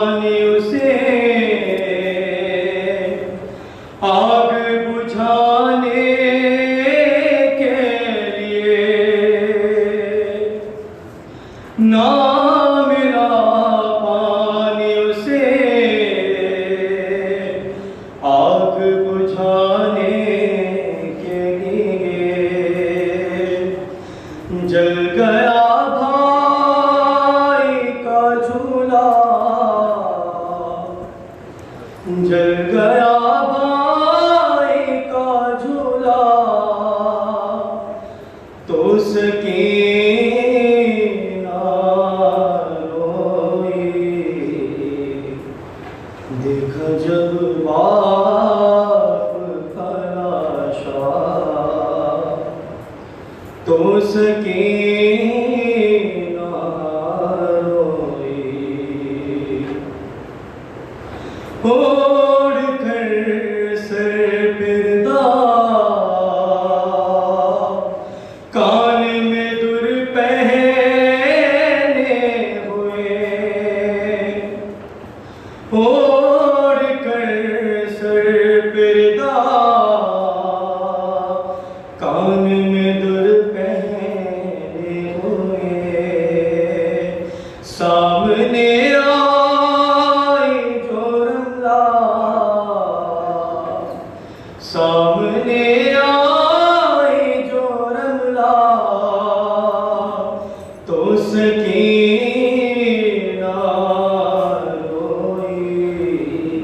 اسے آگ بجھانے کے لیے نہ ملا پانی اسے آگ بجھانے کے لیے جل گیا بھائی کا جھولا جل گیا بھائی کا جھولا تو سکینہ روئی دیکھا جب باپ کا لاشا تو سکینہ روئی اوڑھ کر سر پردہ کان میں در پہنے ہوئے اوڑھ کر سر پردہ کان میں در پہنے ہوئے سامنے سامنے آئی جو رملہ تو سکینہ روئی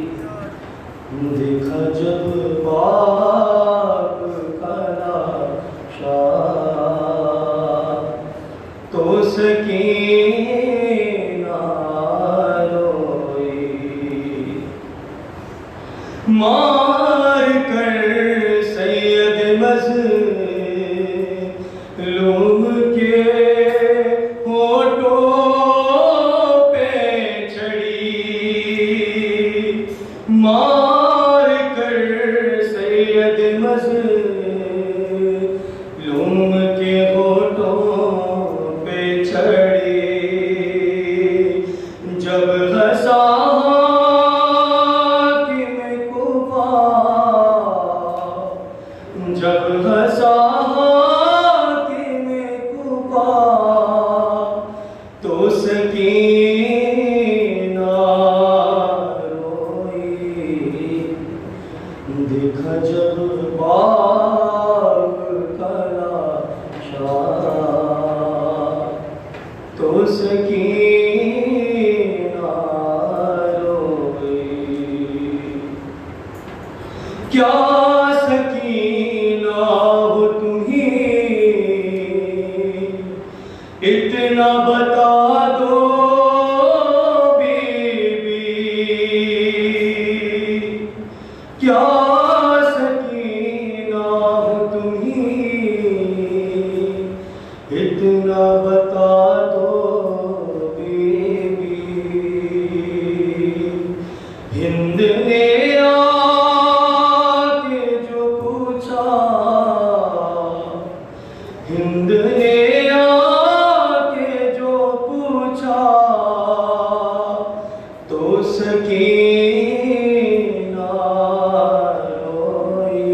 دیکھا جب باپ کا لاشا تو سکینہ روئی مار کر سید مظلوم کے ہونٹوں پہ چڑھی مار کر سید مظلوم کے ہونٹوں پہ چڑھی جب غصہ جب غصہ حاکم کوفہ تو سکینہ روئی دیکھا جب باپ کا لاشا تو سکینہ روئی کیا سکینہ ہو تمہیں اتنا بتا دو بی بی کیا سکینہ ہو تمہیں اتنا بتا دو بی بی ہند نے ہند نے آ کے جو پوچھا تو سکینہ روئی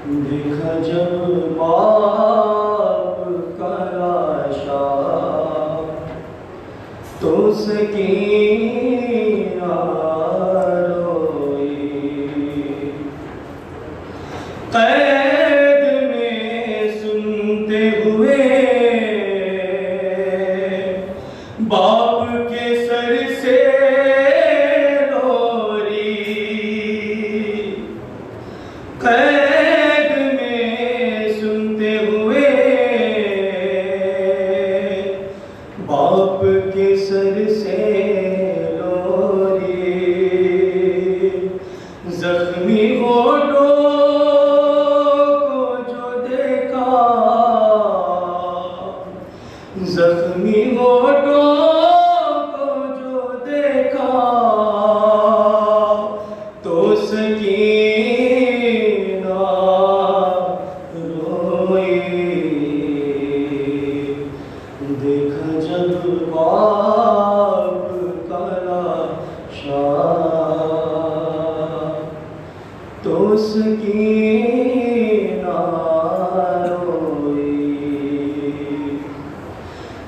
دیکھا جب باپ کا لاشا تو سکینہ روئی باپ کے سر سے لوری قید میں سنتے ہوئے باپ کے سر سے لوری زخمی ہونٹوں کو جو دیکھا زخمی ہونٹوں کو خلاشا تو سکینہ روئی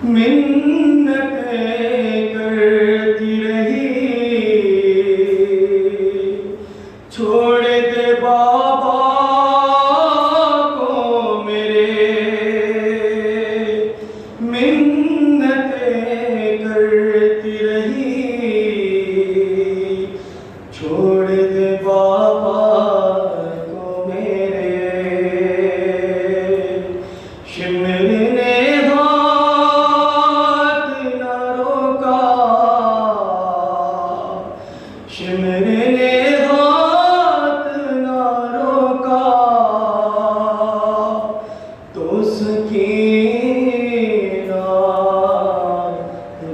منتیں کرتی رہی چھوڑ دے بابا کو میرے منتیں کرتی رہی چھوڑ دے بابا کو میرے شمر نے ہاتھ نہ روکا شمر نے ہاتھ نہ روکا تو سکینہ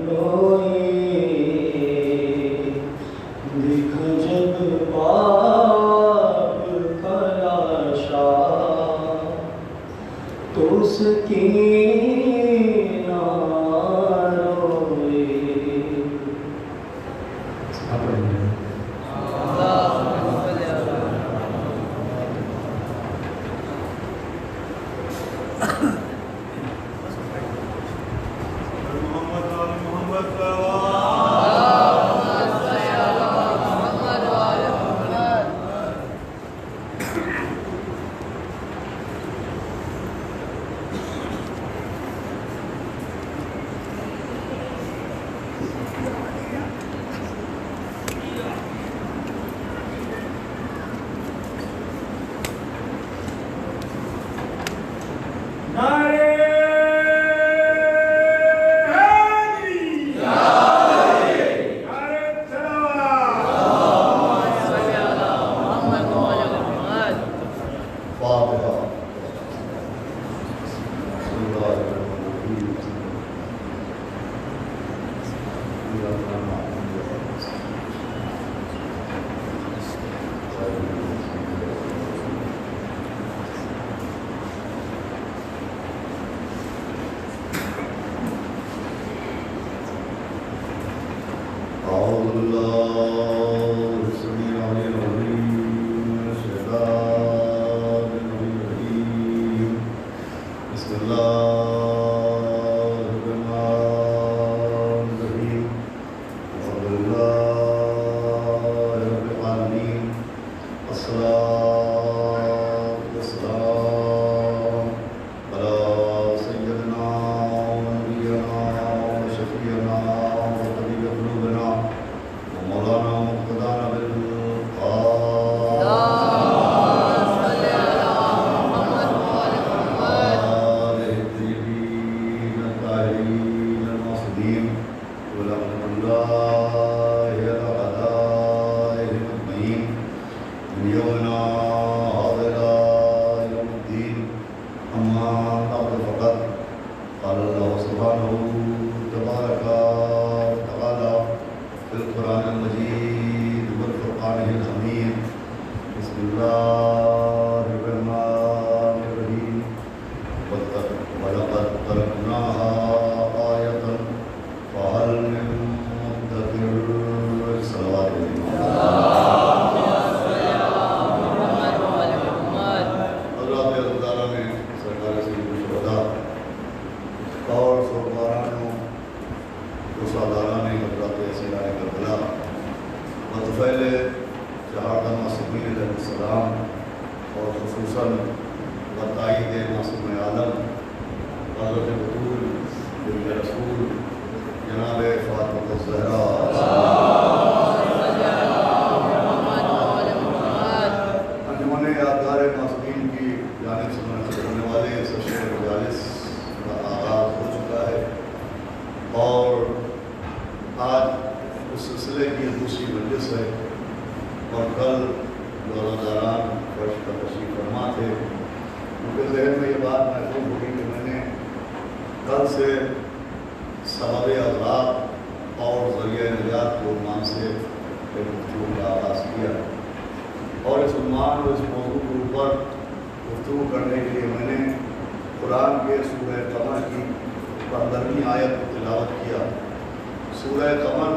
روئی دیکھا جب باپ کا لاشا تو سکینہ روئی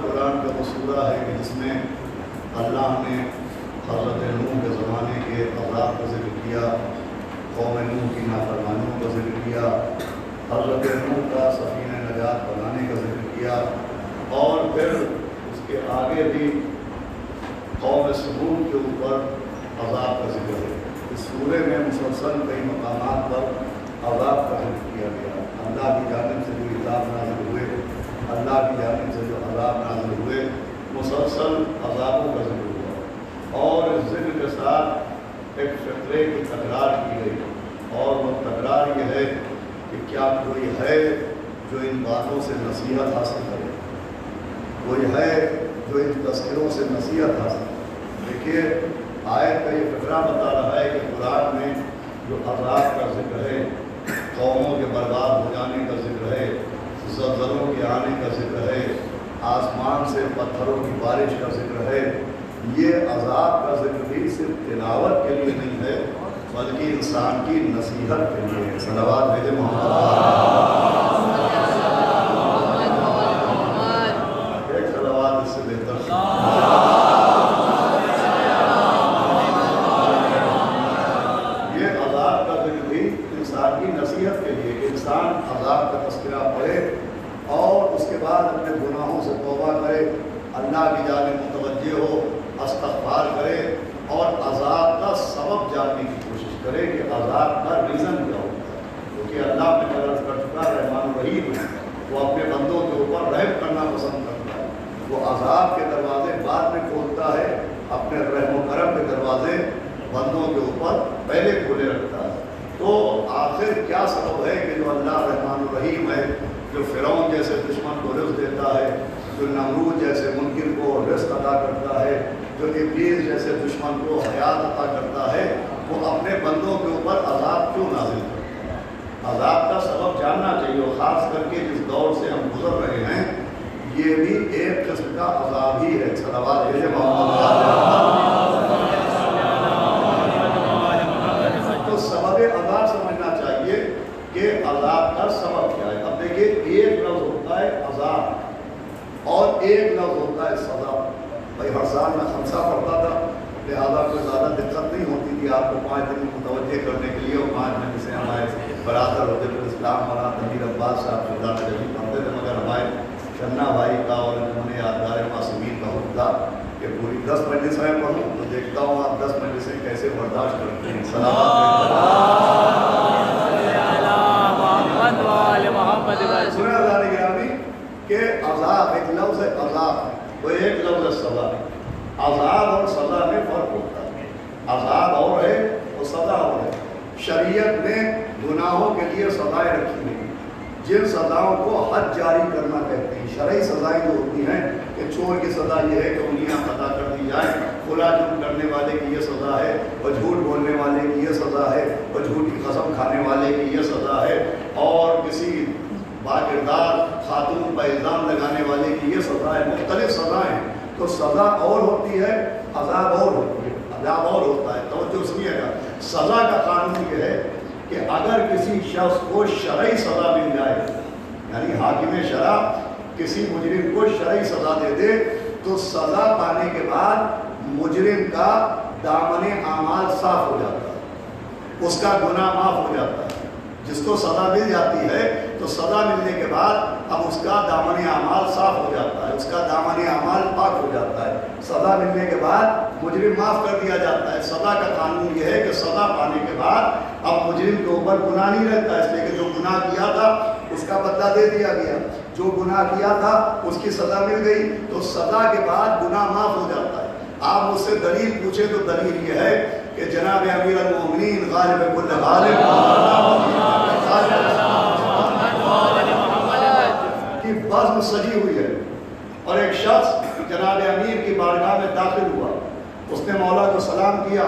قرآن کا اللہ نے حضرت نوح کے زمانے کے عذاب کا ذکر کیا، قوم نوح کی نافرمانیوں کا ذکر کیا، حضرت نوح کا سفینہ نجات بنانے کا ذکر کیا، اور پھر اس کے آگے بھی قوم سمود کے اوپر عذاب کا ذکر ہے۔ اس سورے میں مسلسل کئی مقامات پر عذاب کا ذکر کیا گیا، اللہ کی جانب سے جو عذاب نازل ہوئے، اللہ کی جانب سے جو عذاب نازل ہوئے، مسلسل عذابوں کا ذکر ہوا، اور اس ذکر کے ساتھ ایک فطرے کی تکرار کی گئی، اور وہ تکرار یہ ہے کہ کیا کوئی ہے جو ان باتوں سے نصیحت حاصل کرے، کوئی ہے جو ان تذکروں سے نصیحت حاصل کرے۔ دیکھیے آیت کا یہ فقرہ بتا رہا ہے کہ قرآن میں جو عذاب کا ذکر ہے، قوموں کے برباد ہو جانے کا ذکر ہے، زلزلوں کے آنے کا ذکر ہے، آسمان سے پتھروں کی بارش کا ذکر ہے، یہ عذاب کا ذکر بھی صرف تلاوت کے لیے نہیں ہے بلکہ انسان کی نصیحت کے لیے ہے۔ صلوات بھیجے محمد۔ ایک صلوات اس سے بہتر کی نصیحت کے لیے کہ انسان عذاب کا تذکرہ پڑھے اور اس کے بعد اپنے گناہوں سے توبہ کرے، اللہ کی جانب متوجہ ہو، استغفار کرے، اور عذاب کا سبب جاننے کی کوشش کرے کہ عذاب کا ریزن کیا ہوتا ہے، کیونکہ اللہ نے عرض کر چکا رحمان رحیم ہے، وہ اپنے بندوں کے اوپر رحم کرنا پسند کرتا ہے، وہ عذاب کے دروازے بعد میں کھولتا ہے، اپنے رحم و کرم کے دروازے بندوں کے اوپر پہلے کھولے رکھتا ہے۔ تو آخر کیا سبب ہے کہ جو اللہ رحمان الرحیم ہے، جو فرعون جیسے دشمن کو رزق دیتا ہے، جو نمرود جیسے منکر کو رزق عطا کرتا ہے، جو ابلیس جیسے دشمن کو حیات عطا کرتا ہے، وہ اپنے بندوں کے اوپر عذاب کیوں نازل کرتا ہے؟ عذاب کا سبب جاننا چاہیے، اور خاص کر کے جس دور سے ہم گزر رہے ہیں یہ بھی ایک قسم کا عذاب ہی ہے۔ صلوات بھیجے محمد۔ سبب عذاب سمجھنا چاہیے کہ عذاب کا سبب کیا ہے۔ اب دیکھیے ایک لفظ ہوتا ہے عذاب اور ایک لفظ ہوتا ہے سزا۔ بھائی ہر سال میں خمسہ پڑھتا تھا، لہٰذا کوئی زیادہ دقت نہیں ہوتی تھی آپ کو 5 دن متوجہ کرنے کے لیے، اور 5 میں جسے ہمارے برادر حجت الاسلام مولانا تنویر عباس صاحب خدا جبھی پڑھتے تھے، مگر ہمارے شنا بھائی کا اور انہوں نے یادگار معصومین کا حکم تھا کہ پوری 10 مجلس میں پڑھوں، تو دیکھتا ہوں آپ 10 مجلسیں کیسے برداشت کرتے ہیں۔ سنیں ہزار گرامی کہ عذاب ایک لفظ ہے، عذاب وہ ایک لفظ ہے سزا۔ عذاب اور سزا میں فرق ہوتا ہے، عذاب اور ہے اور سزا اور ہے۔ شریعت میں گناہوں کے لیے سزائیں رکھی گئی، جن سزاؤں کو حد جاری کرنا کہتے ہیں۔ شرعی سزائیں جو ہوتی ہیں کہ چور کی سزا یہ ہے کہ انگلیاں قطع کر دی جائیں، کھلا جرم کرنے والے کی یہ سزا ہے، اور جھوٹ بولنے والے کی یہ سزا ہے، اور جھوٹی قسم کھانے والے کی یہ سزا ہے، اور کسی باکردار خاتون پر الزام لگانے والے کی یہ سزا ہے، مختلف سزائیں۔ تو سزا اور ہوتی ہے، عذاب اور ہوتی ہے، عذاب اور ہوتا ہے۔ توجہ سنیے گا، سزا کا قانون یہ ہے کہ اگر کسی شخص کو شرعی سزا مل جائے، یعنی حاکم شرع کسی مجرم کو شرعی سزا دے دے، تو سزا پانے کے بعد مجرم کا دامن اعمال صاف ہو جاتا ہے، اس کا گناہ معاف ہو جاتا ہے۔ جس کو سزا مل جاتی ہے تو سزا ملنے کے بعد اب اس کا دامن اعمال صاف ہو جاتا ہے، اس کا دامن اعمال پاک ہو جاتا ہے۔ سزا ملنے کے بعد مجرم معاف کر دیا جاتا ہے۔ سزا کا قانون یہ ہے کہ سزا پانے کے بعد اب مجرم کے اوپر گناہ نہیں رہتا، اس لیے کہ جو گناہ کیا تھا اس کا بدلہ دے دیا گیا، جو گناہ کیا تھا اس کی سزا مل گئی، تو سزا کے بعد گناہ معاف ہو جاتا ہے۔ آپ مجھ سے دلیل پوچھیں تو دلیل یہ ہے کہ جناب امیر المومنین غالب کل غالب کی بزم سجی ہوئی ہے، اور ایک شخص جناب امیر کی بارگاہ میں داخل ہوا، اس نے مولا کو سلام کیا،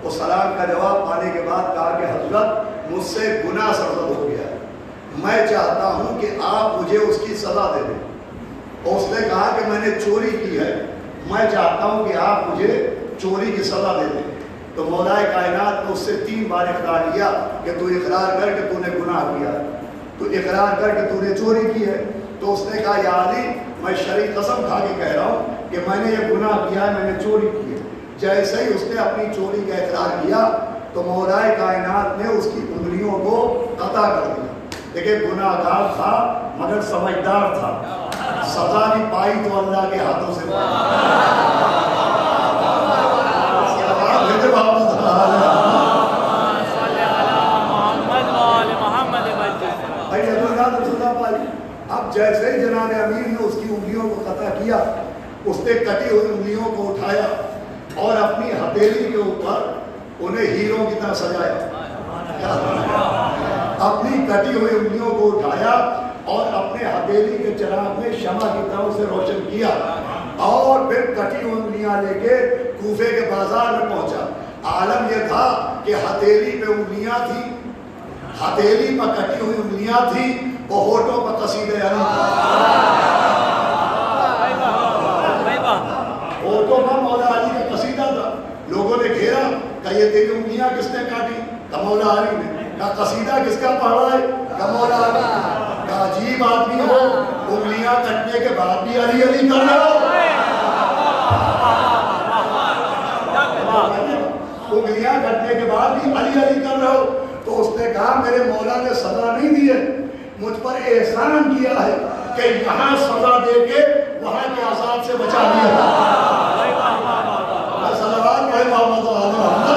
وہ سلام کا جواب پانے کے بعد کہا کہ حضرت مجھ سے گناہ سرزد ہو گیا ہے، میں چاہتا ہوں کہ آپ مجھے اس کی سزا دے دیں۔ اور اس نے کہا کہ میں نے چوری کی ہے، میں چاہتا ہوں کہ آپ مجھے چوری کی سزا دے دیں۔ تو مولا کائنات نے اس سے 3 بار اقرار کیا کہ تو اقرار کر کہ تو نے گناہ کیا، تو اقرار کر کہ تو نے چوری کی ہے۔ تو اس نے کہا یا علی میں شرعی قسم کھا کے کہہ رہا ہوں کہ میں نے یہ گناہ کیا ہے، میں نے چوری کی ہے۔ جیسے ہی اس نے اپنی چوری کا اقرار کیا تو مولائے کائنات نے اس کی انگلیوں کو قطع کر دیا۔ دیکھیں گناہ گار تھا مگر سمجھدار تھا، سزا نہیں پائی تو اللہ کے ہاتھوں سے اب جیسے ہی جناب امیر نے اس کی انگلیوں کو قطع کیا، اس نے کٹی ہوئی انگلیوں کو اٹھایا اور اپنی ہتھیلی کے اوپر انہیں ہیروں کی طرح سجایا۔ اپنی کٹی ہوئی انگلیوں کو اٹھایا اور اپنے ہتھیلی کے چراغ میں شمع کی طرح اسے روشن کیا، اور پھر کٹی ہوئی انگلیاں لے کے کوفے کے بازار میں پہنچا۔ عالم یہ تھا کہ ہتھیلی پہ انگلیاں تھیں، ہتھیلی پر کٹی ہوئی انگلیاں تھیں، اور ہونٹوں پر قصیدہ علی تھا۔ ہونٹوں پر مولا علی کا قصیدہ تھا۔ لوگوں نے گھیرا کہ یہ تیری انگلیاں کس نے کاٹی؟ کہ مولا علی نے۔ کہ قصیدہ کس کا پڑھ رہا ہے؟ کہ مولا علی۔ کہ عجیب آدمی ہو، انگلیاں کٹنے کے بعد بھی علی علی کر رہا ہو۔ انگلیاں کٹنے کے بعد بھی علی علی کر رہا ہو۔ تو اس نے کہا میرے مولا نے سزا نہیں دی ہے، مجھ پر احسان کیا ہے کہ یہاں سزا دے کے وہاں کے عذاب سے بچا لیا۔ صلوات پڑھے محمد و آل محمد۔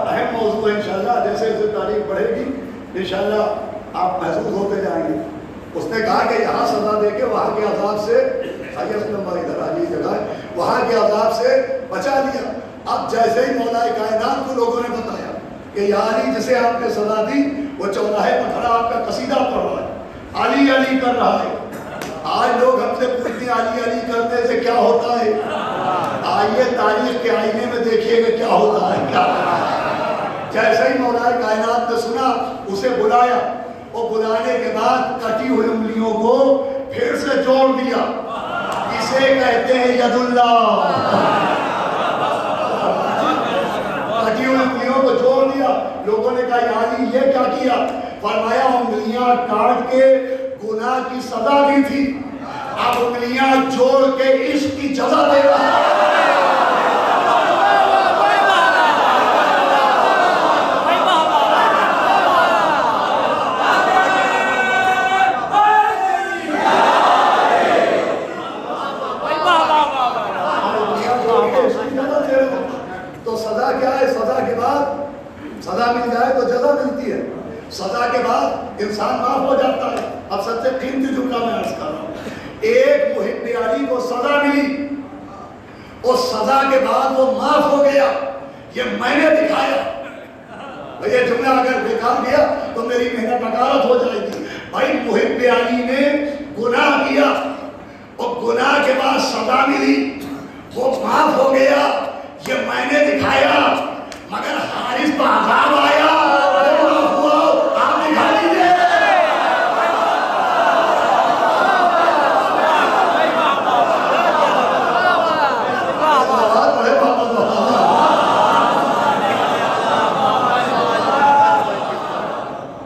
اہم موضوع ہے انشاءاللہ، جیسے جیسے تاریخ بڑھے گی انشاءاللہ آپ محسوس ہوتے جائیں گے۔ اس نے کہا کہ یہاں سزا دے کے وہاں کے عذاب سے، ادھر آگے جگہ ہے، وہاں کے عذاب سے بچا لیا۔ اب جیسے ہی مولا کائنات کو لوگوں نے بتایا کہ یا علی جسے آپ نے سزا دی وہ چوراہے پر کھڑا آپ کا قصیدہ پڑھ رہا ہے، علی علی کر رہا ہے۔ آج لوگ ہم سے پوچھتے ہیں علی علی کرنے سے کیا ہوتا ہے؟ آئیے تاریخ کے آئینے میں دیکھیے کہ کیا ہوتا ہے، کیا ہوتا ہے۔ جیسے ہی مولا کائنات نے سنا اسے بلایا، اور بلانے کے بعد کٹی ہوئی انگلیوں کو پھر سے جوڑ دیا۔ اسے کہتے ہیں ید اللہ۔ کٹی ہوئی انگلیوں کو جوڑ دیا۔ لوگوں نے کہا یا علی یہ کیا کیا؟ فرمایا انگلیاں کاٹ کے گناہ کی سزا دی تھی، اب انگلیاں جوڑ کے عشق کی جزا دے رہا ہے۔ سزا مل جائے تو جزا ملتی ہے، سزا کے بعد انسان معاف ہو جاتا ہے۔ اب سب سے قیمتی جملہ میں عرض کر رہا ہوں، ایک محب علی کو سزا ملی اور سزا کے بعد وہ معاف ہو گیا، یہ میں نے دکھایا۔ یہ جملہ اگر بیکار گیا تو میری محنت نکارت ہو جائے گی۔ بھائی محب علی نے گناہ کیا اور گناہ کے بعد سزا ملی، وہ معاف ہو گیا، یہ میں نے دکھایا، مگر حارث پر عذاب آیا، وہ معاف ہوا، آپ دکھا دیجئے۔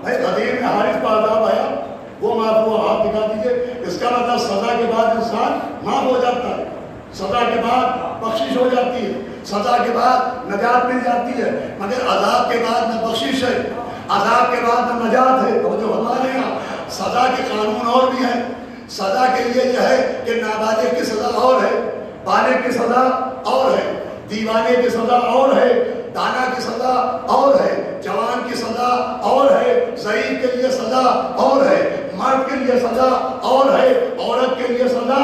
بھائی غدیر میں حارث پر عذاب آیا، وہ معاف ہوا، آپ دکھا دیجئے۔ اس کا مطلب سزا کے بعد انسان معاف ہو جاتا ہے، سزا کے بعد بخشش ہو جاتی ہے، سزا کے بعد نجات مل جاتی ہے، مگر عذاب کے بعد نہ بخشش ہے، عذاب کے بعد نہ نجات ہے۔ اور جو ہمارے یہاں سزا کے قانون اور بھی ہیں، سزا کے لیے یہ ہے کہ نابالغ کی سزا اور ہے، بالغ کی سزا اور ہے، دیوانے کی سزا اور ہے، دانا کی سزا اور ہے، جوان کی سزا اور ہے، ضعیف کے لیے سزا اور ہے، مرد کے لیے سزا اور ہے، عورت کے لیے سزا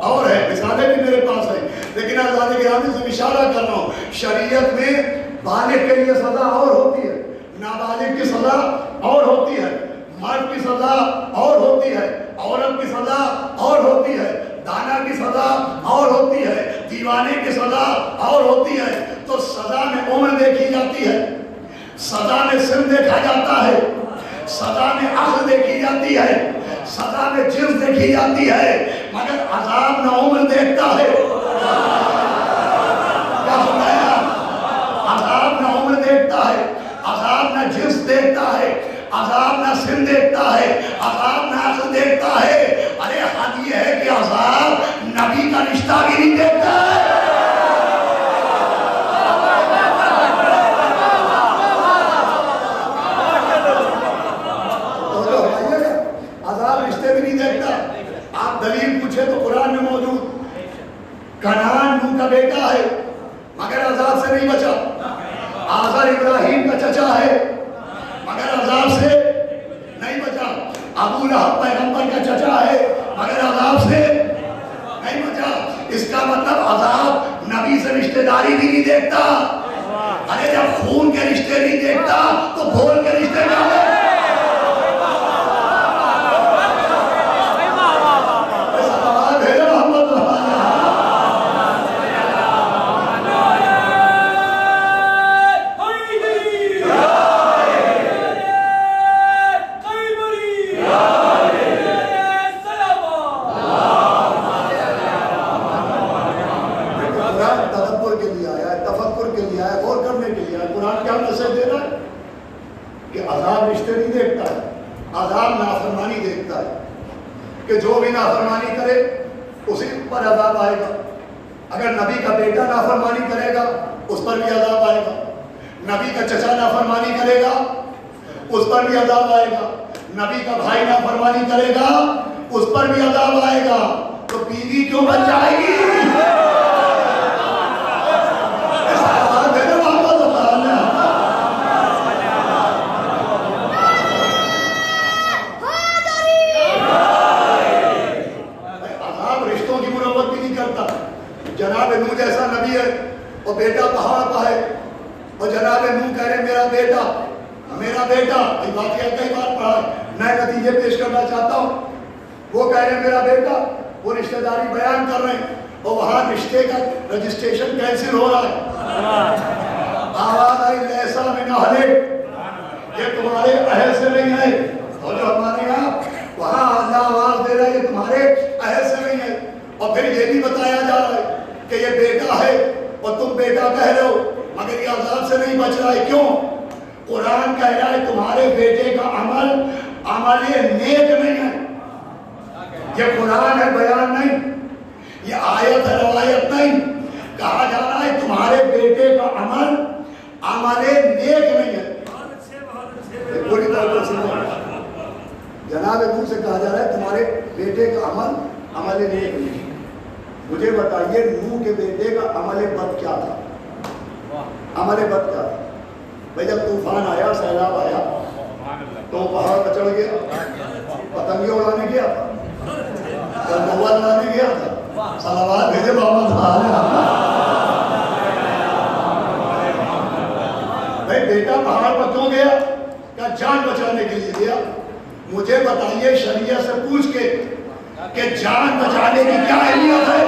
اور ہے۔ مثالیں بھی میرے پاس ہیں، لیکن اللہ کے آنے سے اشارہ کر رہا ہوں، شریعت میں بالغ کے لیے سزا اور ہوتی ہے، نابالغ کی سزا اور ہوتی ہے، مرد کی سزا اور ہوتی ہے، عورت کی سزا اور ہوتی ہے، دانا کی سزا اور ہوتی ہے، دیوانے کی سزا اور ہوتی ہے۔ تو سزا میں عمر دیکھی جاتی ہے، سزا میں سن دیکھا جاتا ہے، سزا میں عقل دیکھی جاتی ہے، سزا میں جنس دیکھی جاتی ہے، مگر عذاب نہ عمر دیکھتا ہے۔ نہ سن دیکھتا ہے، عذاب نہ عقل دیکھتا ہے، ارے حد یہ ہے کہ عذاب نبی کا رشتہ بھی نہیں دیکھتا ہے۔ عذاب رشتے بھی نہیں دیکھتا۔ آپ دلیل پوچھے تو قرآن میں موجود، کنعان نوح کا بیٹا ہے مگر عذاب سے نہیں بچا، آزر ابراہیم کا چچا ہے مگر عذاب سے نہیں بچا، ابو لہب پیغمبر کا چچا ہے مگر عذاب سے نہیں بچا۔ اس کا مطلب عذاب نبی سے رشتہ داری بھی نہیں دیکھتا۔ ارے جب خون کے رشتے نہیں دیکھتا تو بھول کے رشتے کیا ہے؟ کہ جو بھی نافرمانی کرے اسی پر عذاب آئے گا۔ اگر نبی کا بیٹا نافرمانی کرے گا اس پر بھی عذاب آئے گا، نبی کا چچا نافرمانی کرے گا اس پر بھی عذاب آئے گا، نبی کا بھائی نافرمانی کرے گا اس پر بھی عذاب آئے گا۔ تو بیوی کیوں بچ جائے گی؟ جناب نوح جیسا نبی ہے اور بیٹا پہاڑ پہ ہے اور جناب نوح کہہ رہے میرا بیٹا میرا بیٹا، یہ واقعہ کئی بار پڑھا ہے، میں نتیجے پیش کرنا چاہتا ہوں۔ وہ کہہ رہے میرا بیٹا، وہ رشتہ داری بیان کر رہے ہیں اور وہاں رشتے کا رجسٹریشن کینسل ہو رہا ہے۔ آواز آئی لیسا من اہلے، یہ تمہارے اہل سے نہیں ہے، اور جو ہمارے یہاں وہاں اللہ آواز دے رہا ہے یہ تمہارے اہل سے نہیں ہے۔ اور پھر یہ بھی بتایا جا رہا ہے کہ یہ بیٹا ہے اور تم بیٹا کہہ رہے ہو مگر یہ عذاب سے نہیں بچ رہا ہے۔ کیوں؟ قرآن کہہ رہا ہے تمہارے بیٹے کا عمل عمل نیک نہیں ہے۔ یہ قرآن ہے، بیان نہیں، یہ آیت ہے، روایت نہیں۔ کہا جا رہا ہے تمہارے بیٹے کا عمل عمل نیک نہیں ہے۔ پوری طرح سے جناب نوح سے کہا جا رہا ہے تمہارے بیٹے کا عمل عمل نیک نہیں ہے۔ مجھے بتائیے نوح کے بیٹے کا عمل بد کیا تھا؟ عمل بد کیا تھا؟ بھائی جب طوفان آیا، سیلاب آیا تو پہاڑ پر چڑھ گیا، پتنگیں اڑانے گیا تھا، گوا اڑانے گیا تھا، صلوات بھیجے محمد بھائی بیٹا پہاڑ پر کیوں گیا؟ کیا جان بچانے کے لیے گیا؟ مجھے بتائیے شریعت سے پوچھ کے کہ جان بچانے کی کیا اہمیت ہے؟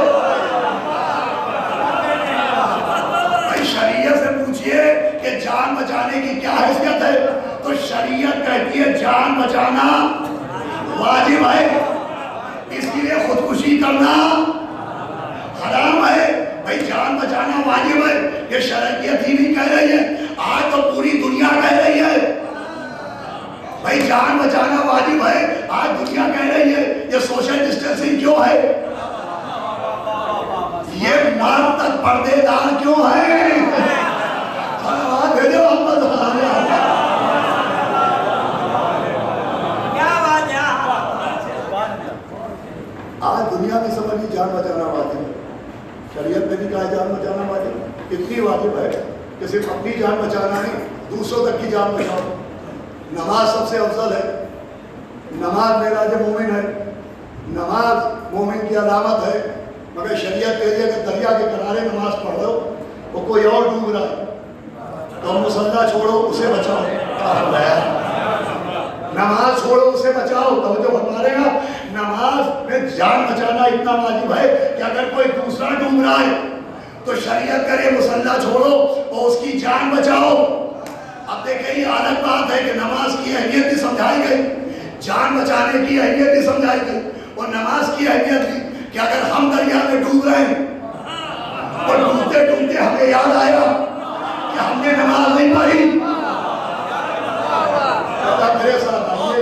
بھائی شریعت سے پوچھئے کہ جان بچانے کی کیا حیثیت ہے، تو شریعت کہتی ہے جان بچانا واجب ہے، اس کے لیے خودکشی کرنا حرام ہے۔ بھائی جان بچانا واجب ہے، یہ شریعت ہی نہیں کہہ رہی ہے، آج تو پوری دنیا کہہ رہی ہے بھائی جان بچانا واجب ہے۔ آج دنیا کہہ رہی ہے یہ سوشل ڈسٹینسنگ کیوں ہے، یہ مرد تک پردے دار کیوں ہے؟ صلوات بھیجو محمد آج دنیا میں سمجھی جان بچانا واجب ہے، شریعت میں بھی کہا جان بچانا واجب، اتنی واجب ہے کہ صرف اپنی جان بچانا نہیں، دوسروں تک کی جان بچاؤ۔ نماز سب سے افضل ہے، نماز معراج مومن ہے، نماز مومن کی علامت ہے، مگر شریعت کہہ رہی ہے کہ دریا کے کنارے نماز پڑھ رہے ہو وہ کوئی اور ڈوب رہا ہے تو مصلی چھوڑو اسے بچاؤ، نماز چھوڑو اسے بچاؤ۔ توجہ فرما رہے ہیں، نماز میں جان بچانا اتنا واجب ہے کہ اگر کوئی دوسرا ڈوب رہا ہے تو شریعت کرے مصلی چھوڑو اور اس کی جان بچاؤ۔ اب دیکھیں یہ الگ بات ہے کہ نماز کی اہمیت بھی سمجھائی گئی، جان بچانے کی اہمیت بھی سمجھائی گئی، اور نماز کی اہمیت بھی کہ اگر ہم دریا میں ڈوب رہے ہیں اور ڈوبتے ڈوبتے ہمیں یاد آیا کہ ہم نے نماز نہیں پڑھی، میرے ساتھ آئیے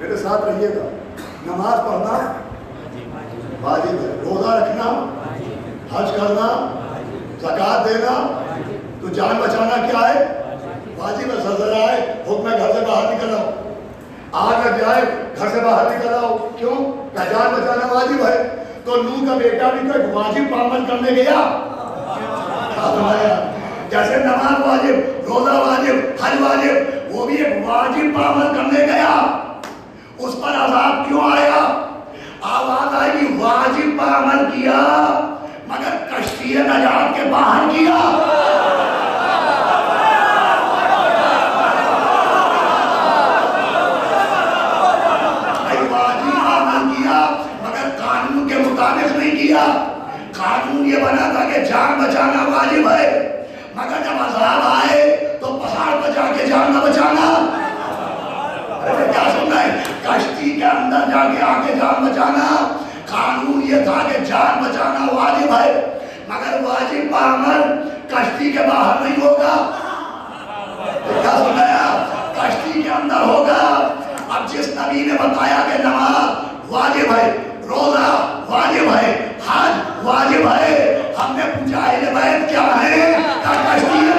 میرے ساتھ رہیے گا. نماز پڑھنا واجب ہے, روزہ رکھنا, حج کرنا, زکوٰۃ دینا, تو جان بچانا کیا ہے؟ واجب ہے. زلزلہ آئے حکم ہے گھر سے باہر نکل آؤ, آگ لگ جائے گھر سے باہر نکل آؤ. کیوں؟ جان بچانا واجب ہے. تو نوح کا بیٹا بھی تو ایک واجب پابند کرنے گیا. جیسے نماز واجب, روزہ واجب, حج واجب, وہ بھی ایک واجب پابند کرنے گیا. اس پر عذاب کیوں آیا؟ آواز آئی کہ واجب پر عمل کیا مگر کشتی نجات کے باہر کیا. واجب پر عمل کیا مگر قانون کے مطابق نہیں کیا. قانون یہ بنا تھا کہ جان بچانا واجب ہے, مگر جب عذاب آئے تو پہاڑ پر جا کے جان نہ بچانا. کیا سن رہے ہیں؟ کشتی کے اندر جا کے آ کے جان بچانا. قانون یہ تھا کہ جان بچانا واجب ہے, مگر واجب پر عمل کشتی کے باہر نہیں ہوگا. کیا سن رہے ہیں؟ کشتی کے اندر ہوگا. اب جس نبی نے بتایا کہ نماز واجب ہے, روزہ واجب ہے, حج واجب ہے, ہم نے پوچھا اہل بیت کیا ہے؟ کشتی ہے.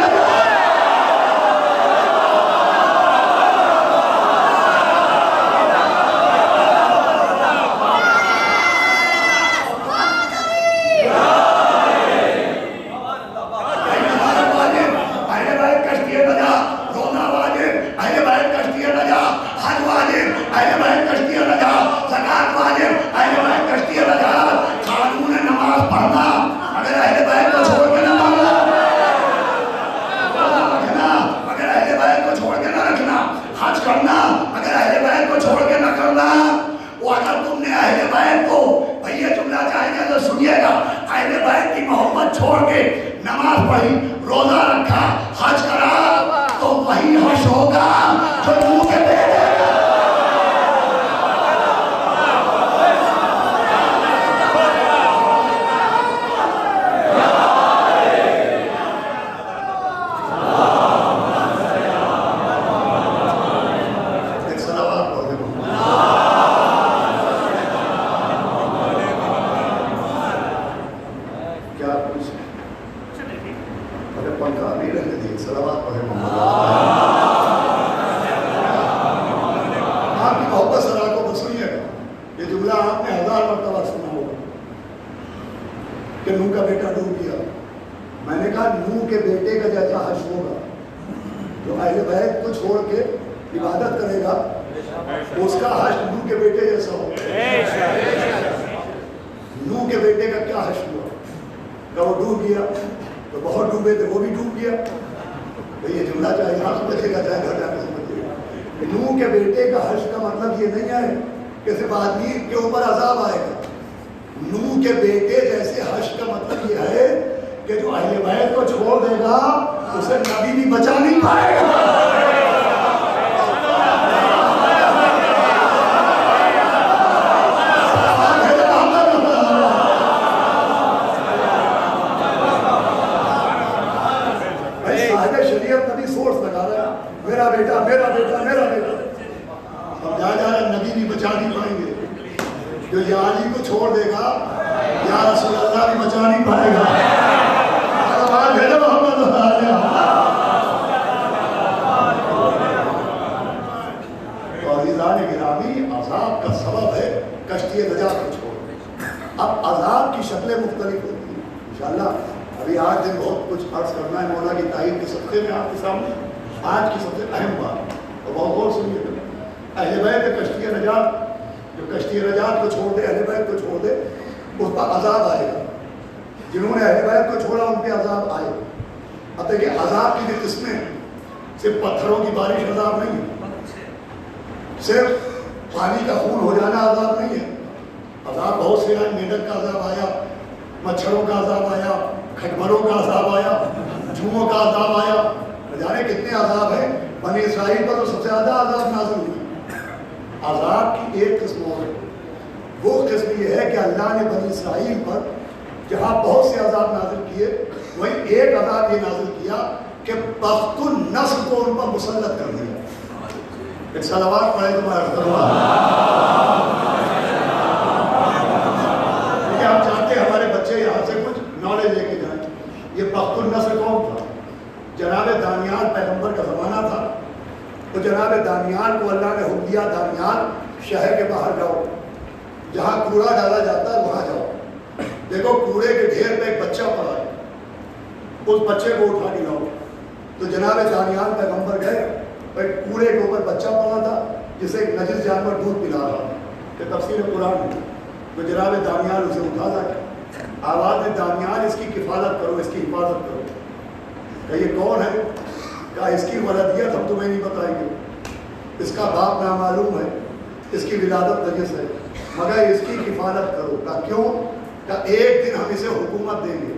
ایک صلوات پڑھے تمہارا جناب دانیال کو اللہ نے حکم دیا دانیال شہر کے باہر جاؤ، جہاں کوڑا ڈالا جاتا ہے وہاں جاؤ، دیکھو کوڑے کے ڈھیر پہ ایک بچہ پڑا ہے، اس بچے کو اٹھا کے لاؤ۔ تو جناب دانیال پیغمبر گئے، ایک کوڑے کے اوپر بچہ پڑا تھا جسے ایک نجس جانور دودھ پلا رہا تھا، کہ تفسیر قرآن ہے۔ تو جناب دانیال اسے اٹھا لایا، آواز نے دانیال اس کی کفالت کرو، اس کی حفاظت کرو۔ کہ یہ کون ہے؟ کہا اس کی ولدیت ہم تمہیں نہیں بتائیں گے، اس کا باپ نامعلوم ہے، اس کی ولادت نجس ہے، مگر اس کی کفالت کرو۔ کہا کیوں؟ کہا ایک دن ہم اسے حکومت دیں گے،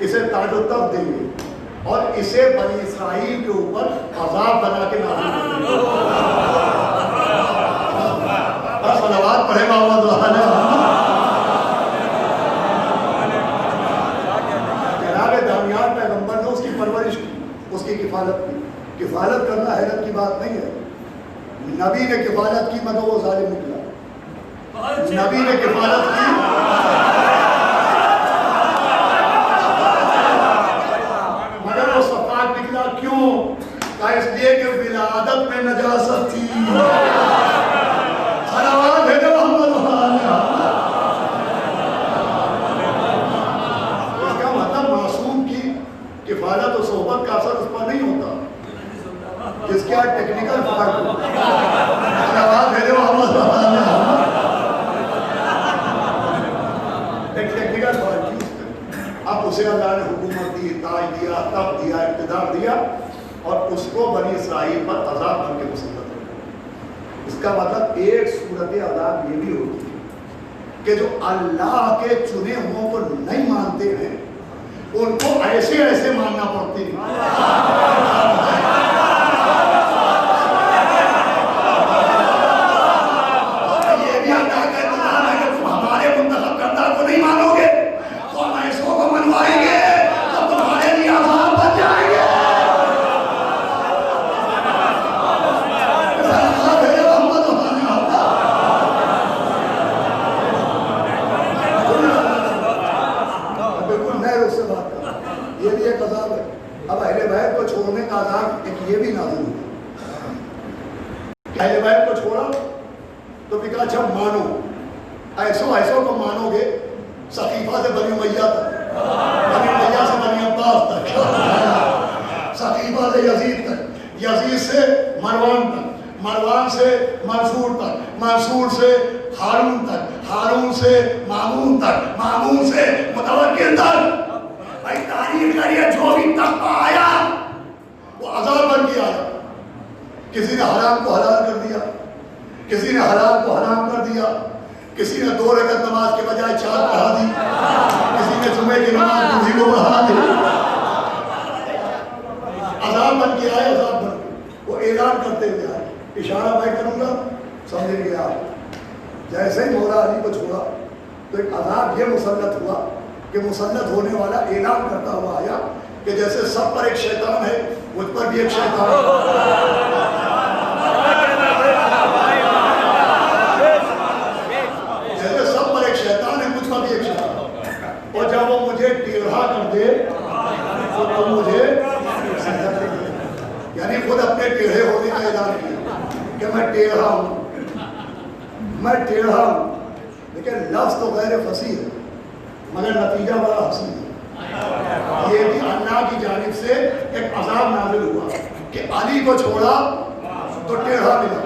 اسے تاج و تخت دیں گے، اور اسے بنی اسرائیل کے اوپر عذاب بنا کے نازل کریں گے۔ بس صلوات پڑھے محمد جناب دانیال پیغمبر نے اس کی پرورش کی، اس کی کفالت کی۔ کفالت کرنا حیرت کی بات نہیں ہے، نبی نے کفالت کی مگر وہ ظالم نکلا، نبی نے کفالت کی مگر وہ صفاق نکلا۔ کیوں؟ کہا اس لیے کہ ولادت میں نجاست تھی۔ صلوات ہے محمد اس کا مطلب معصوم کی کفالت و صحبت کا اثر اس پر نہیں ہوتا، جس کے ٹیکنیکل فرق ہو۔ صلوات ہے محمد ایک ٹیکنیکل فرق تھی، اب اسے اللہ نے حکومت دی، تاج دیا، تخت دیا، اقتدار دیا، اور اس کو بنی اسرائیل پر عذاب بن کے مسلط کیا۔ اس کا مطلب ایک صورت عذاب یہ بھی ہوتی ہے کہ جو اللہ کے چنے ہوں کو نہیں مانتے ہیں ان کو ایسے ایسے ماننا پڑتے ہیں۔ یہ بھی اللہ کا انتظام ہے کہ تم ہمارے منتخب کردہ کو نہیں مانو گے تو ہم ایسوں کو منوائیں گے تو تمہارے لیے عذاب بن جائیں گے۔ یہ بھی ایک عذاب ہے۔ اب اہل بیت کو چھوڑنے کا عذاب ایک یہ بھی نازل ہوا، اہل بیت کو چھوڑا تو بھی کہا اچھا مانو، ایسوں کو مانو گے، سقیفہ سے بنی امیہ تک، بنی امیہ سے بنی عباس تک، سقیفہ سے یزید تک، یزید سے مروان تک، مروان سے منصور تک، منصور سے ہارون تک، ہارون سے مامون تک، مامون سے متوکل تک۔ بھائی تعریف کریے جو بھی تخت آیا وہ عذاب بن کے آیا۔ کسی نے حرام کو حلال کر دیا، کسی نے حلال کو حرام کر دیا، کسی نے 2 رکعت نماز کے بجائے 4 پڑھا دی، کسی نے جمعے کی نماز دوسری کو بڑھا دی۔ عذاب بن کے آئے، عذاب بن کے وہ اعلان کرتے ہوئے آئے۔ اشارہ میں کروں گا سمجھیں گے آپ۔ جیسے ہی مولا علی کو چھوڑا تو ایک عذاب یہ مسلط ہوا کہ مسلط ہونے والا اعلان کرتا ہوا آیا کہ جیسے سب پر ایک شیطان ہے مجھ پر بھی ایک شیطان ہے۔ جیسے سب پر ایک شیطان ہے مجھ پر بھی ایک شیطان ہے، اور جب وہ مجھے ٹیڑھا کر دے تو تم مجھے سجدہ دے۔ یعنی خود اپنے ٹیڑھے ہونے کا اعلان کیا کہ میں ٹیڑھا ہوں، میں ٹیڑھا ہوں۔ لیکن لفظ تو غیر فصیح ہے مگر نتیجہ بڑا حسین ہے۔ یہ بھی اللہ کی جانب سے ایک عذاب نازل ہوا کہ علی کو چھوڑا تو ٹیڑھا ملا۔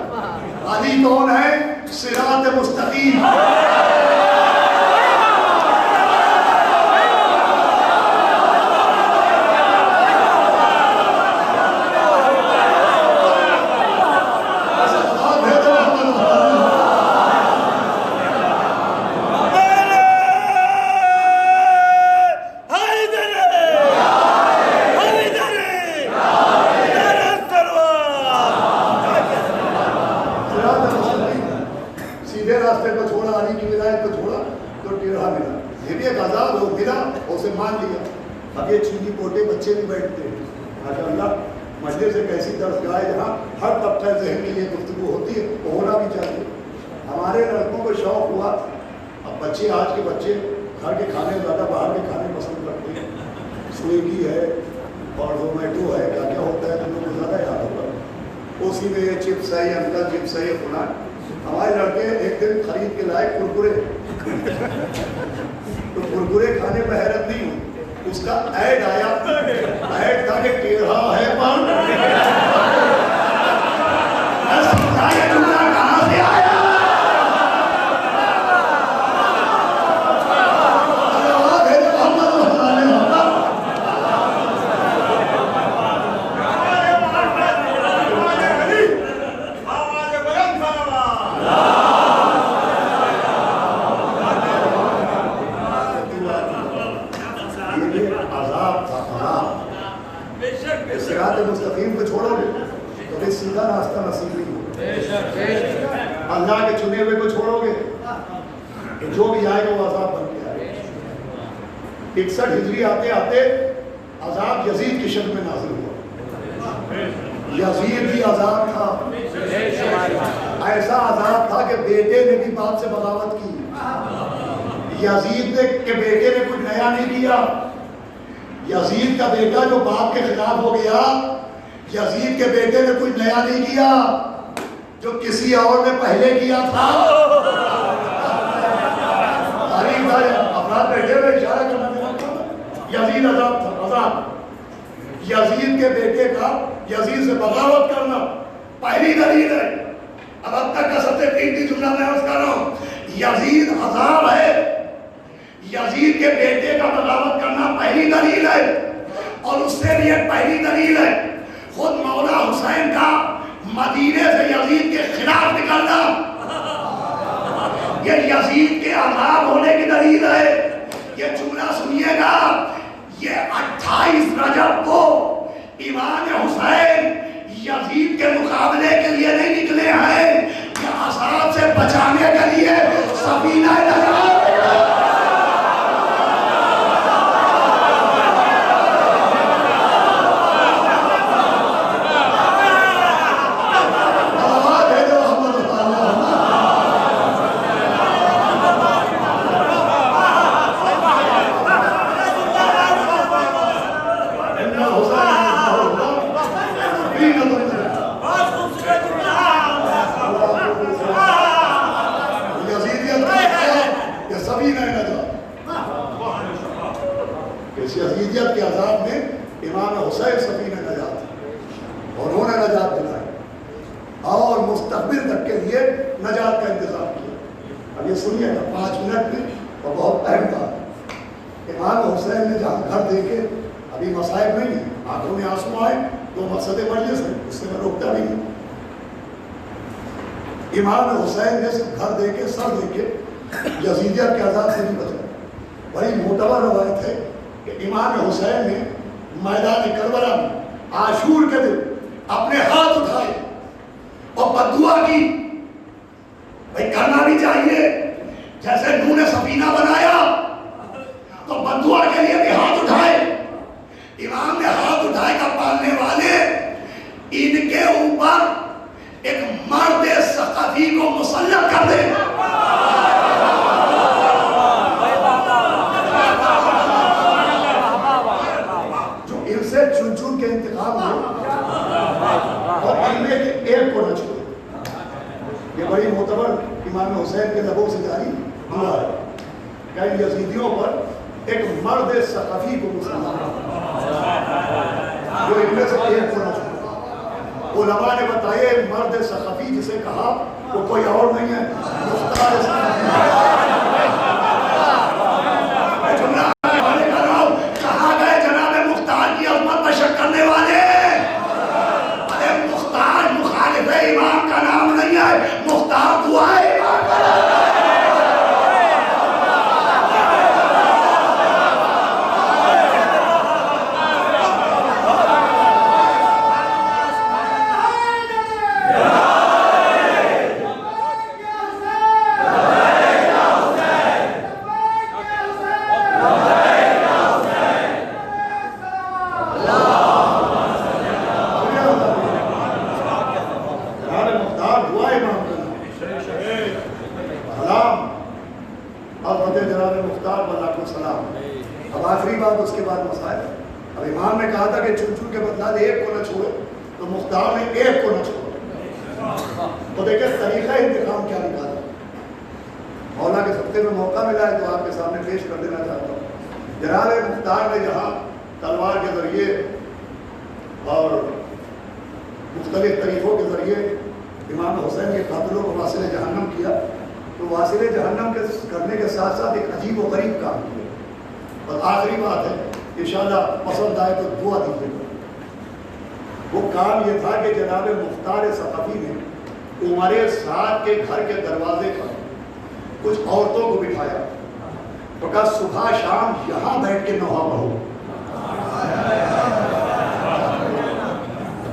علی کون ہے؟ صراط مستقیم۔ اب یہ چینی پوٹے بچے بھی بیٹھتے ہیں ماشاء اللہ، مجلس ایک ایسی درس گاہ ہے جہاں ہر طبقہ ذہن میں یہ گفتگو ہوتی ہے، ہونا بھی چاہیے۔ ہمارے لڑکوں کو شوق ہوا، اب بچے آج کے بچے گھر کے کھانے زیادہ باہر کے کھانے پسند کرتے ہیں، سویگی ہے اور زومیٹو ہے، کیا کیا ہوتا ہے تمہیں کو زیادہ یاد ہوگا۔ اسی میں یہ چپس ہے، یہ انکل چپس ہے، یہ فلاں. ہمارے لڑکے ایک دن خرید کے لائے کرکرے. تو کرکرے کھانے میں حیرت نہیں ہوئی، اس کا ایڈ آیا. ایڈ تھا کہ ٹیڑھا ہے پر میں سمجھا یہ جملہ کہاں سے آیا. مستقیم کو چھوڑو گے تو پھر سیدھا راستہ نصیب نہیں ہوگا. اللہ کے چنے ہوئے کو چھوڑو گے تو جو بھی آئے گا وہ عذاب بن کے آئے گا. 61 ہجری آتے آتے عذاب یزید کی شکل میں نازل ہوا. یزید بھی عذاب تھا، ایسا عذاب تھا کہ بیٹے نے بھی باپ سے بغاوت کی. یزید نے کہ بیٹے نے کچھ نیا نہیں کیا. یزید کا بیٹا جو باپ کے خلاف ہو گیا، یزید کے بیٹے نے کچھ نیا نہیں کیا جو کسی اور نے پہلے کیا تھا. تاریخ افراد بیٹھے ہوئے اشارہ کرنا چاہتا ہوں. یزید عذاب تھا، عذاب. یزید کے بیٹے کا یزید سے بغاوت کرنا پہلی دلیل ہے. اب تک کا سب سے قیمتی جملہ میں عرض کر رہا ہوں، یزید عذاب ہے. یزید کے بیٹے کا بغاوت کرنا پہلی دلیل ہے. اور اس سے بھی ایک پہلی دلیل ہے خود مولا حسین کا مدینے سے یزید کے خلاف نکلنا. یہ یزید کے عذاب ہونے کی دلیل ہے. یہ جملہ سنیے گا، یہ 28 رجب کو امام حسین یزید کے مقابلے کے لیے نہیں نکلے ہیں، یہ عذاب سے بچانے کے لیے سفینہ نجات. یزیدیت کے عذاب میں امام حسین سفینہ نجات اور انہوں نے نجات دلائی اور مستقبل تک کے لیے نجات کا انتظام کیا. اب یہ سنیے گا 5 منٹ میں، اور بہت اہم بات. امام حسین نے جہاں گھر دیکھے، ابھی مصائب نہیں ہیں، آنکھوں میں آنسو آئے تو مقصد مجلس ہے، اس سے میں روکتا بھی نہیں. امام حسین نے صرف گھر دیکھے، سر دیکھے، یزیدیت کے عذاب سے نہیں بچا. بڑی معتبر روایت ہے کہ امام حسین نے میدان کربلا میں عاشور کے دن اپنے ہاتھ اٹھائے اور بددعا کی. بھائی کرنا بھی چاہیے، جیسے نوح نے سفینہ بنایا تو بددعا کے لیے بھی ہاتھ اٹھائے. امام نے ہاتھ اٹھائے کا پالنے والے ان کے اوپر ایک مرد ثقفی کو مسلط کر دے. چن چن کے انتخاب ہو اور ان میں ایک کو نہ چھوڑے. یہ بڑی معتبر امام حسین کے لبوں سے جاری دعا ہے کہ ان یزیدیوں پر ایک مرد ثقفی کو مسلط جو ان میں سے ایک کو نہ چھوڑے. علماء نے بتایا مرد ثقفی جسے کہا وہ کوئی اور نہیں ہے، مختار ثقفی. امام کا نام نہیں ہے، مختار دعا ہے امام کا نام ہے. اب آخری بات، اس کے بعد مسائل. اب امام نے کہا تھا کہ چن چن کے بدلہ ایک کو نہ چھوڑے، تو مختار نے ایک کو نہ چھوڑا. تو دیکھیں طریقہ انتقام کیا نکالا. مولا کے صدقے میں موقع ملا ہے تو آپ کے سامنے پیش کر دینا چاہتا ہوں. جناب مختار نے جہاں تلوار کے ذریعے اور مختلف طریقوں کے ذریعے امام حسین کے قاتلوں کو واصل جہنم کیا, تو واصل جہنم کے کرنے کے ساتھ ساتھ ایک عجیب و غریب کام کیا. اور آخری بات ہے, انشاءاللہ پسند آئے تو دعا دیجیے گا. وہ کام یہ تھا کہ جناب مختار ثقفی نے عمر سعد کے گھر کے دروازے پر کچھ عورتوں کو بٹھایا تو کہا صبح شام یہاں بیٹھ کے نوحہ پڑھو.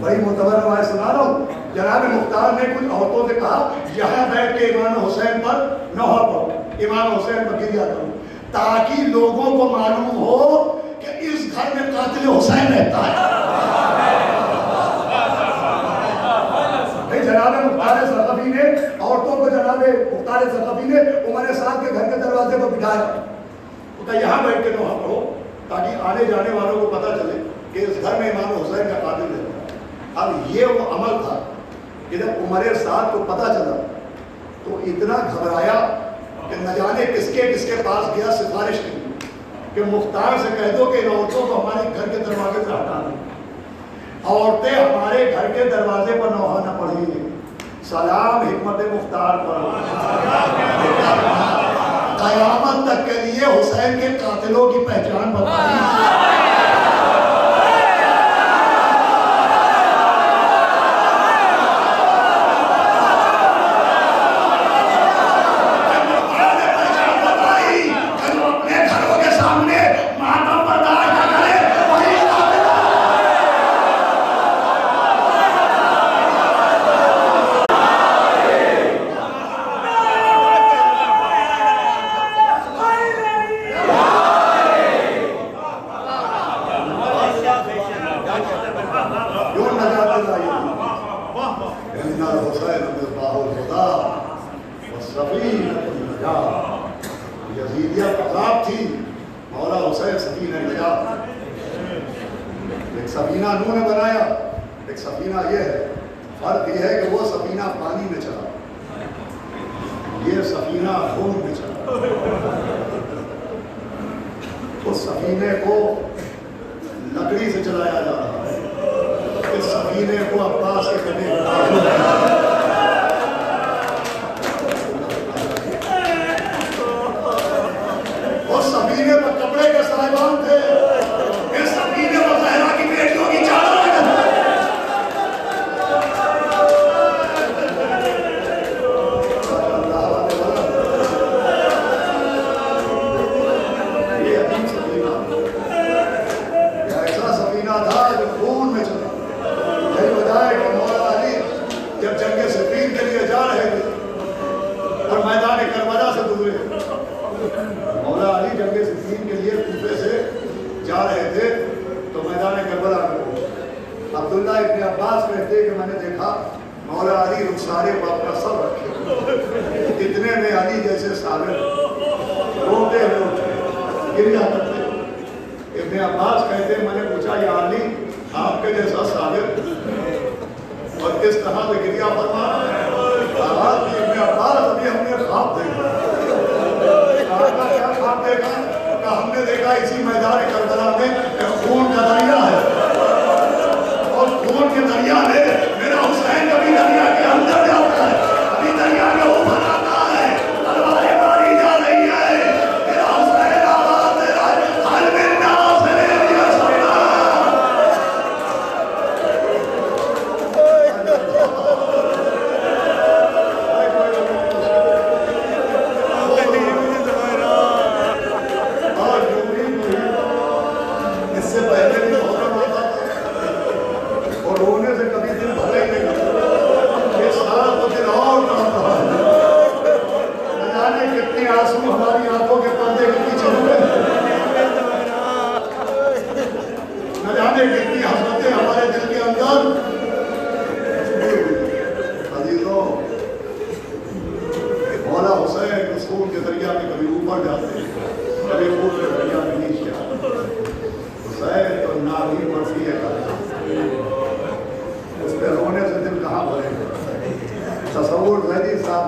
بڑی معتبر روایت سنا رہا ہوں. جناب مختار نے کچھ عورتوں سے کہا یہاں بیٹھ کے امام حسین پر نوحہ پڑھو, امام حسین پر گریہ کرو, تاکہ لوگوں کو معلوم ہو کہ اس گھر میں قاتل حسین رہتا ہے. جناب مختار ثقفی نے عورتوں کو, جناب مختار ثقفی نے عمر سعد کے گھر کے دروازے پر بٹھایا, تو یہاں بیٹھ کے نوحہ پڑھو تاکہ آنے جانے والوں کو پتہ چلے کہ اس گھر میں امام حسین کا قاتل رہتا ہے. اب یہ وہ عمل تھا کہ جب عمر سعد کو پتہ چلا تو اتنا گھبرایا کہ نہ جانے کس کے پاس گیا سفارش کی کہ مختار سے کہہ دو کہ ان عورتوں کو ہمارے گھر کے دروازے سے ہٹا دیں, عورتیں ہمارے گھر کے دروازے پر نوحہ نہ پڑھیں. سلام حکمت مختار پر. قیامت تک کے لیے حسین کے قاتلوں کی پہچان بتائی. سفینہ نوح نے بنایا, ایک سفینہ یہ ہے, فرق یہ ہے کہ وہ سفینہ پانی میں چلا, یہ سفینہ خون میں چلا. اس سفینے کو لکڑی سے چلایا جا رہا ہے, اس سفینے کو عباس کے کنے اس سفینے پر کپڑے کے سائبان تھے, اس سفینے پر زہرا کی بیٹیوں کی چادر یہ عجیب سفینہ, یہ ایسا سفینہ تھا جو خون میں چلا. یہی وجہ ہے کہ مولا علی جب جنگ صفین کے لیے جا رہے تھے اور میدان کربلا سے گزرے, مولا علی جنگ صفین کے لیے کوفے سے جا رہے تھے تو میدان کربلا میں پہنچے. عبداللہ ابن عباس کہتے کہ میں نے دیکھا مولا علی رخسارے پر اپنا سر رکھے, اتنے میں علی جیسے سابر روتے ہوئے اٹھے, گر جاتے تھے. ابن عباس کہتے میں نے پوچھا یا علی آپ کے جیسا سابر اور کس طرح سے گریا فرما آواز کی. ابن عباس ابھی ہم نے خواب دیکھا. کیا خواب دیکھا؟ کہ ہم نے دیکھا اسی میدان کربلا میں خون کا دریا ہے, اور خون کے دریا میں میرا حسین کبھی دریا کے اندر جاتا ہے, ابھی دریا کے اوپر آتا ہے, تلواریں ماری جا رہی ہے, میرا حسین آواز دے رہا ہے حل من ناصر یا سلام. اس سے پہلے بھی محرم آتا تھا اور رونے سے کبھی دل بھرے ہی نہیں. یہ سارا تو دل اور کام رہا ہے. نہ جانے کتنے آنسو ہماری آنکھوں کے پردے کے پیچھے ہوئے, نہ جانے کتنی حسرتیں ہمارے دل کے اندر. عزیزوں, مولا حسین رسول کے دریا میں کبھی اوپر جاتے ہیں, کبھی خون کے دریا میں نیچے آتے ہیں. حسین تو نامی مرضی ہے, اس پہ رونے سے دل کہاں بھرے گا. تصور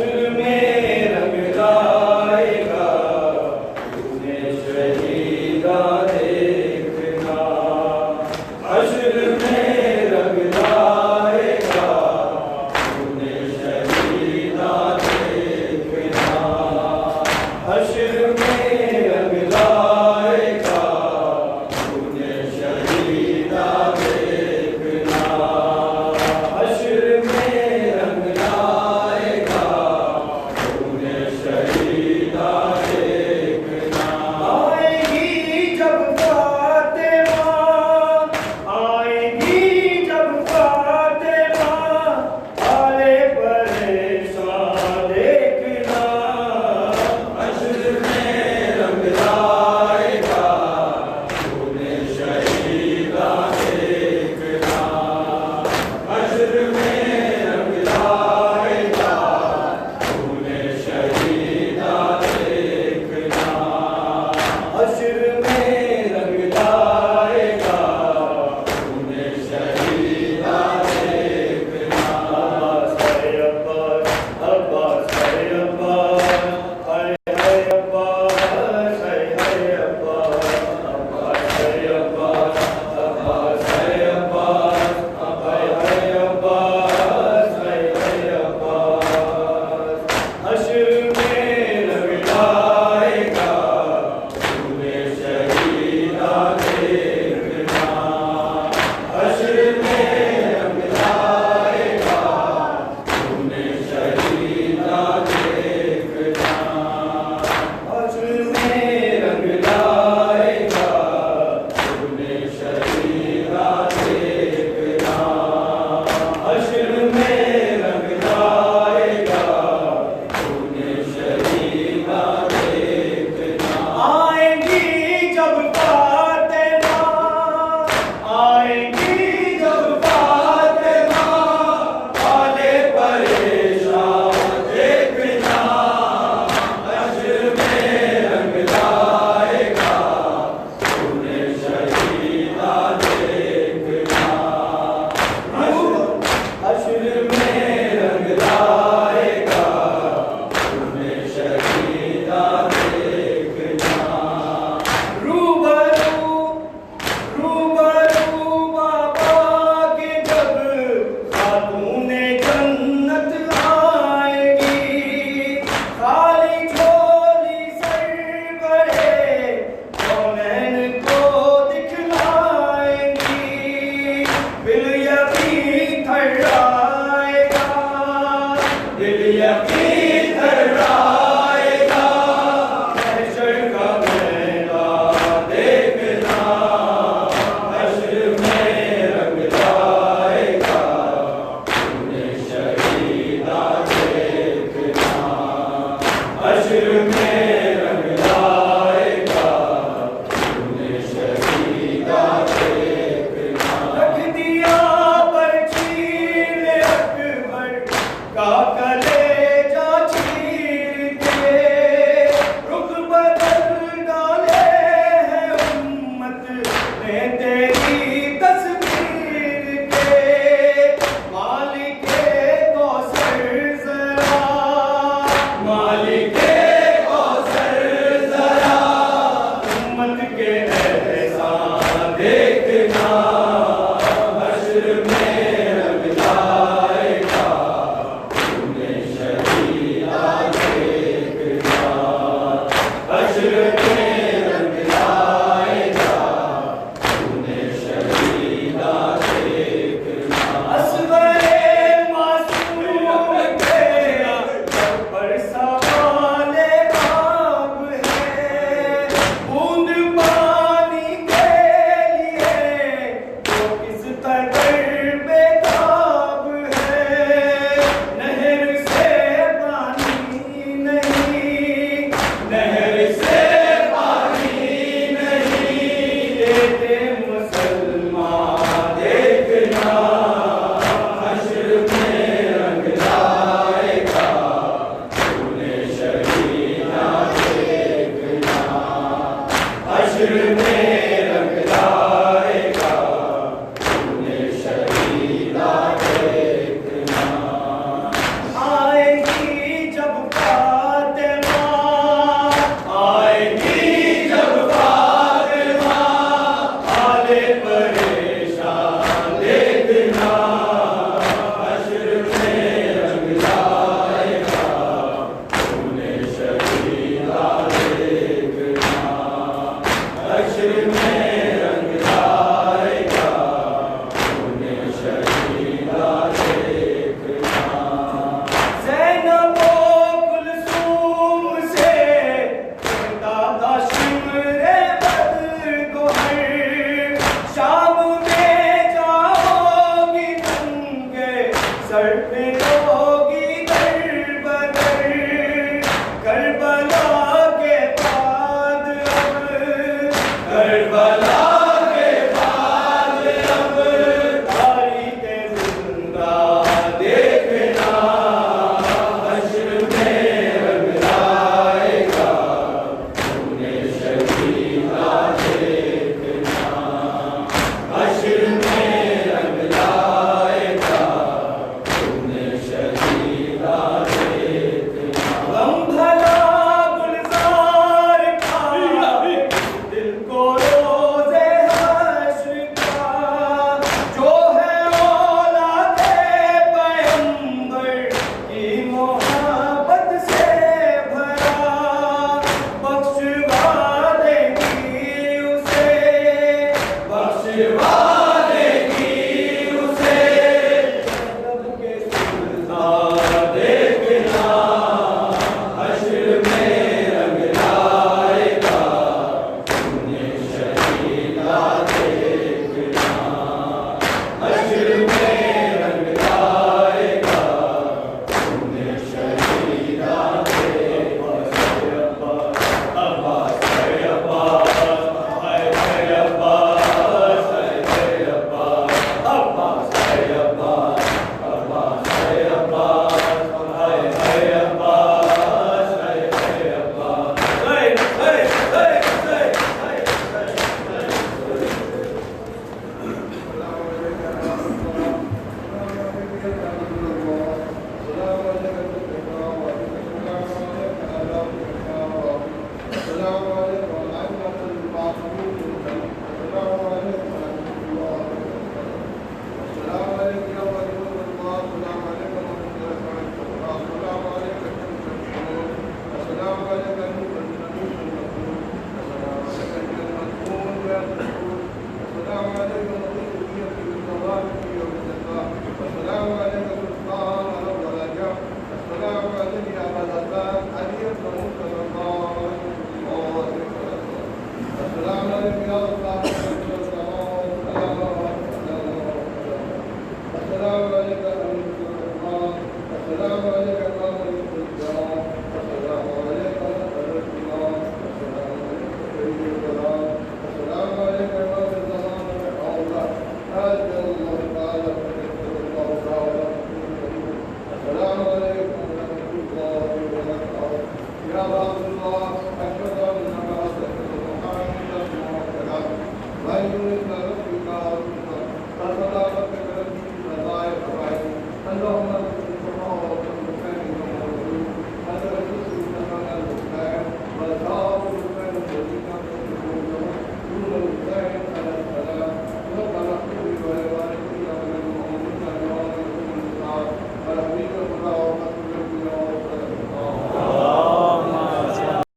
حشر میں